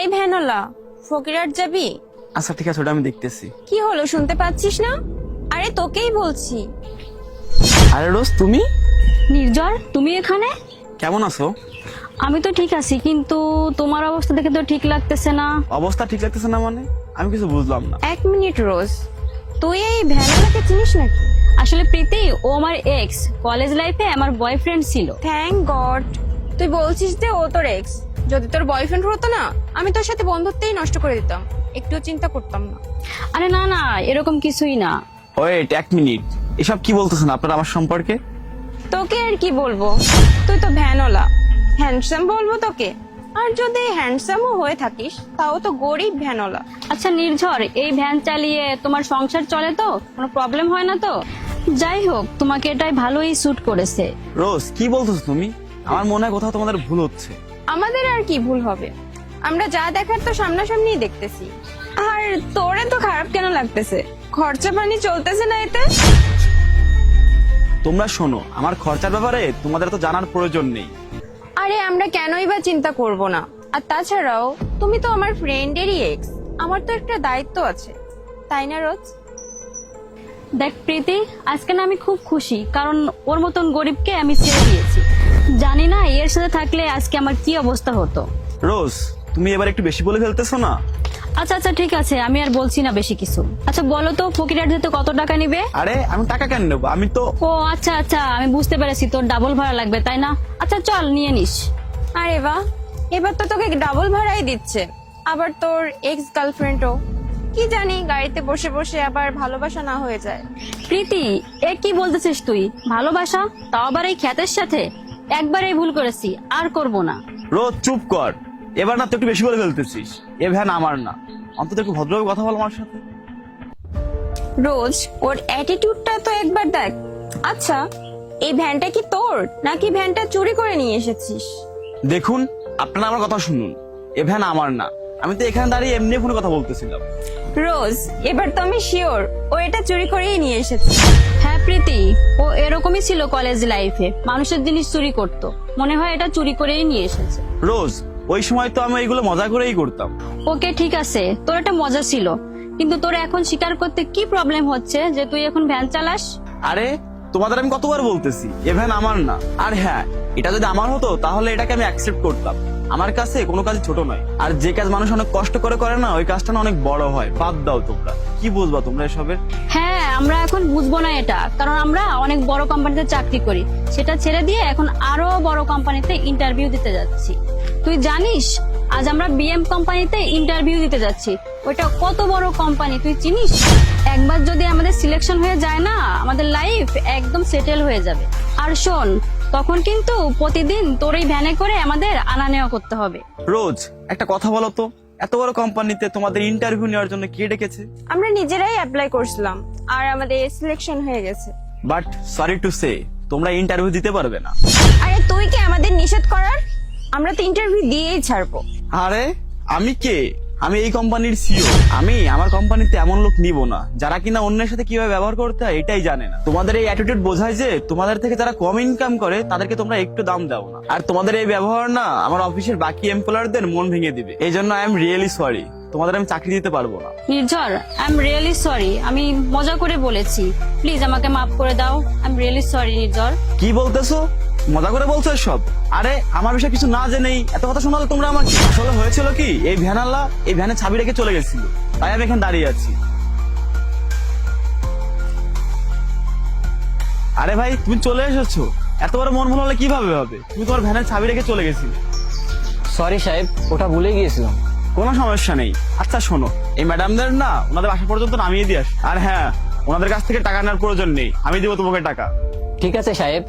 এই ভ্যানওয়ালা, ফকিরহাট যাবি? আচ্ছা ঠিক আছে, ওটা আমি দেখতেছি। কি হলো, শুনতে পাচ্ছিস না? আরে তোকেই বলছি। আরে রোজ, তুমি নির্জর, তুমি এখানে? কেমন আছো? আমি তো ঠিক আছি, কিন্তু তোমার অবস্থা দেখে তো ঠিক লাগতেছে না। অবস্থা ঠিক লাগতেছে না মানে? আমি কিছু বুঝলাম না। এক মিনিট রোজ, তুই এই ভ্যানওয়ালাকে চিনিস নাকি? আসলে প্রীতি, ও আমার এক্স, কলেজ লাইফে আমার বয়ফ্রেন্ড ছিল। থ্যাংক গড তুই বলছিস যে ও তোর এক্স। যদি তোর বয়ফ্রেন্ড হতো না, আমি তোর সাথে বন্ধুত্বই নষ্ট করে দিতাম, একটু চিন্তা করতাম না। আরে না না, এরকম কিছুই না। ওয়েট এক মিনিট, এসব কি বলতেছেন আপনারা আমার সম্পর্কে? তোকে আর কি বলবো, তুই তো ভ্যানওয়ালা, হ্যান্ডসাম বলবো তোকে? আর যদি হ্যান্ডসামও হয়ে থাকিস, তাও তো গরিব ভ্যানওয়ালা। আচ্ছা নির্ঝর, এই ভ্যান চালিয়ে তোমার সংসার চলে তো? কোনো প্রবলেম হয় না তো? যাই হোক, তোমাকে এটাই ভালোই স্যুট করেছে। রোজ, কি বলতেছো তুমি? আমার মনে হয় কোথাও তোমাদের ভুল হচ্ছে। আমাদের আর কি ভুল হবে? আমরা যা দেখার তো সামনাসামনি দেখতেছি। আর তোরে তো খারাপ কেন লাগতেছে? খরচা পানি চলতেছে না এতে? তোমরা শোনো, আমার খরচার ব্যাপারে তোমাদের তো জানার প্রয়োজন নেই। আরে আমরা কেনই বা চিন্তা করব না? আর তাছাড়াও তুমি তো আমার ফ্রেন্ডেরই এক্স, আমার তো একটা দায়িত্ব আছে, তাই না রোজ? দেখ প্রীতি, আজকে না আমি খুব খুশি, কারণ ওর মতন গরিবকে আমি ছেড়ে দিয়েছি। জানি না এর সাথে থাকলে আজকে আমার কি অবস্থা হতো। রোজ, তুমি এবার একটু বেশি বলে ফেলতেছো না? আচ্ছা আচ্ছা ঠিক আছে, আমি আর বলছি না বেশি কিছু। আচ্ছা বলো তো, ফকিরহাট যেতে কত টাকা নিবে? আরে আমি টাকা কেন নেবো? আমি তো ও আচ্ছা আচ্ছা, আমি বুঝতে পেরেছি, তোর ডাবল ভাড়া লাগবে তাই না? আচ্ছা চল, নিয়ে নিস। আরে বাহ, এবার তো তোকে ডাবল ভাড়াই দিচ্ছে। আবার তোর এক্স গার্লফ্রেন্ডও, কি জানি গাড়িতে বসে বসে আবার ভালোবাসা না হয়ে যায়। প্রীতি, এ কি বলতেছিস তুই? ভালোবাসা, তাও আবার এই খ্যাতের সাথে? একবারেই ভুল করেছি, আর করব না। রোজ চুপ কর, এবার না তুই একটু বেশি বলে ফেলতেছিস। এ ভ্যান আমার না, অন্তত একটু ভদ্রভাবে কথা বল আমার সাথে। রোজ, ওর অ্যাটিটিউডটা তো একবার দেখ। আচ্ছা, এই ভ্যানটা কি তোর, নাকি ভ্যানটা চুরি করে নিয়ে এসেছিস? দেখুন, আপনারা আমার কথা শুনুন, এ ভ্যান আমার না। আমি তো এখানে দাঁড়িয়ে এমনি ফোনে কথা বলতেছিলাম। রোজ, এবার তো আমি শিওর ও এটা চুরি করেই নিয়ে এসেছে। হ্যাঁ প্রীতি, ও এরকমই ছিল কলেজ লাইফে, মানুষের জিনিস চুরি করত। মনে হয় এটা চুরি করেই নিয়ে এসেছে। রোজ, ওই সময় তো আমি এইগুলো মজা করেই করতাম। ওকে ঠিক আছে, তোর একটা মজা ছিল, কিন্তু তোর এখন স্বীকার করতে কি প্রবলেম হচ্ছে যে তুই এখন ভ্যান চালাস? আরে তোমাদের আমি কতবার বলতেছি, এ ভ্যান আমার না। আর হ্যাঁ, এটা যদি আমার হতো তাহলে এটাকে আমি অ্যাকসেপ্ট করতাম। আমার কাছে কোনো কাজ ছোট নয়, আর যে কাজ মানুষ অনেক কষ্ট করে করে না, ওই কাজটা না অনেক বড় হয়। বাদ দাও, তোমরা কি বুঝবা তোমরা এসবের? হ্যাঁ, আমরা এখন বুঝবো না এটা, কারণ আমরা অনেক বড় কোম্পানিতে চাকরি করি। সেটা ছেড়ে দিয়ে এখন আরো বড় কোম্পানিতে ইন্টারভিউ দিতে যাচ্ছি। তুই জানিস, আজ আমরা বিএম কোম্পানিতে ইন্টারভিউ দিতে যাচ্ছি। ওইটা কত বড় কোম্পানি তুই চিনিস? একবার যদি আমাদের সিলেকশন হয়ে যায় না, আমাদের লাইফ একদম সেটেল হয়ে যাবে। আর শোন, তখন কিন্তু প্রতিদিন তোর এই ভ্যানে করে আমাদের আনা নেওয়া করতে হবে। রোজ, একটা কথা বলো তো, এত বড় কোম্পানিতে তোমাদের ইন্টারভিউ নেওয়ার জন্য কে ডেকেছে? আমরা নিজেরাই অ্যাপ্লাই করছিলাম, আর আমাদের সিলেকশন হয়ে গেছে। বাট সরি টু সে, তোমরা ইন্টারভিউ দিতে পারবে না। আরে তুই কি আমাদের নিষেধ করার? আমরা তো ইন্টারভিউ দিয়েই ছাড়বো। আরে আমি কে? আমি এই কোম্পানির সিইও। আমি আমার কোম্পানিতে এমন লোক নিব না যারা কিনা অন্যের সাথে কিভাবে ব্যবহার করতে হয় এটাই জানে না। তোমাদের এই অ্যাটিটিউড বোঝায় যে তোমাদের থেকে যারা কম ইনকাম করে তাদেরকে তোমরা একটু দাম দাও না। আর তোমাদের এই ব্যবহার না আমার অফিসের বাকি এমপ্লয়ারদের মন ভেঙে দিবে। এই জন্য আই এম রিয়েলি সরি, তোমাদের আমি চাকরি দিতে পারবো না। নির্ঝর, আই এম রিয়েলি সরি, আমি মজা করে বলেছি, প্লিজ আমাকে মাফ করে দাও। আই এম রিয়েলি সরি নির্ঝর। কি বলতেছো? মজা করে বলছো সব? আরে আমার বিষয়ে কিছু না জেনেই এত কথা শোনালে তোমরা আমাকে? আসলে হয়েছিল কি, এই ভ্যানালা এই ভ্যানে চাবি রেখে চলে গেছিল, তাই আমি এখানে দাঁড়িয়ে আছি। আরে ভাই, তুমি চলে এসেছো, এত বড় মন ভালো হলে কিভাবে হবে? তুমি তোমার ভ্যানের চাবি রেখে চলে গেছিলে। সরি সাহেব, ওটা ভুলে গিয়েছিলাম। কোনো সমস্যা নেই। আচ্ছা শোনো, এই ম্যাডামদের না ওনাদের বাসা পর্যন্ত নামিয়ে দিয়ে আস। আর হ্যাঁ, ওনাদের কাছ থেকে টাকা নেওয়ার প্রয়োজন নেই, আমি দিব তোমাকে টাকা। ঠিক আছে সাহেব।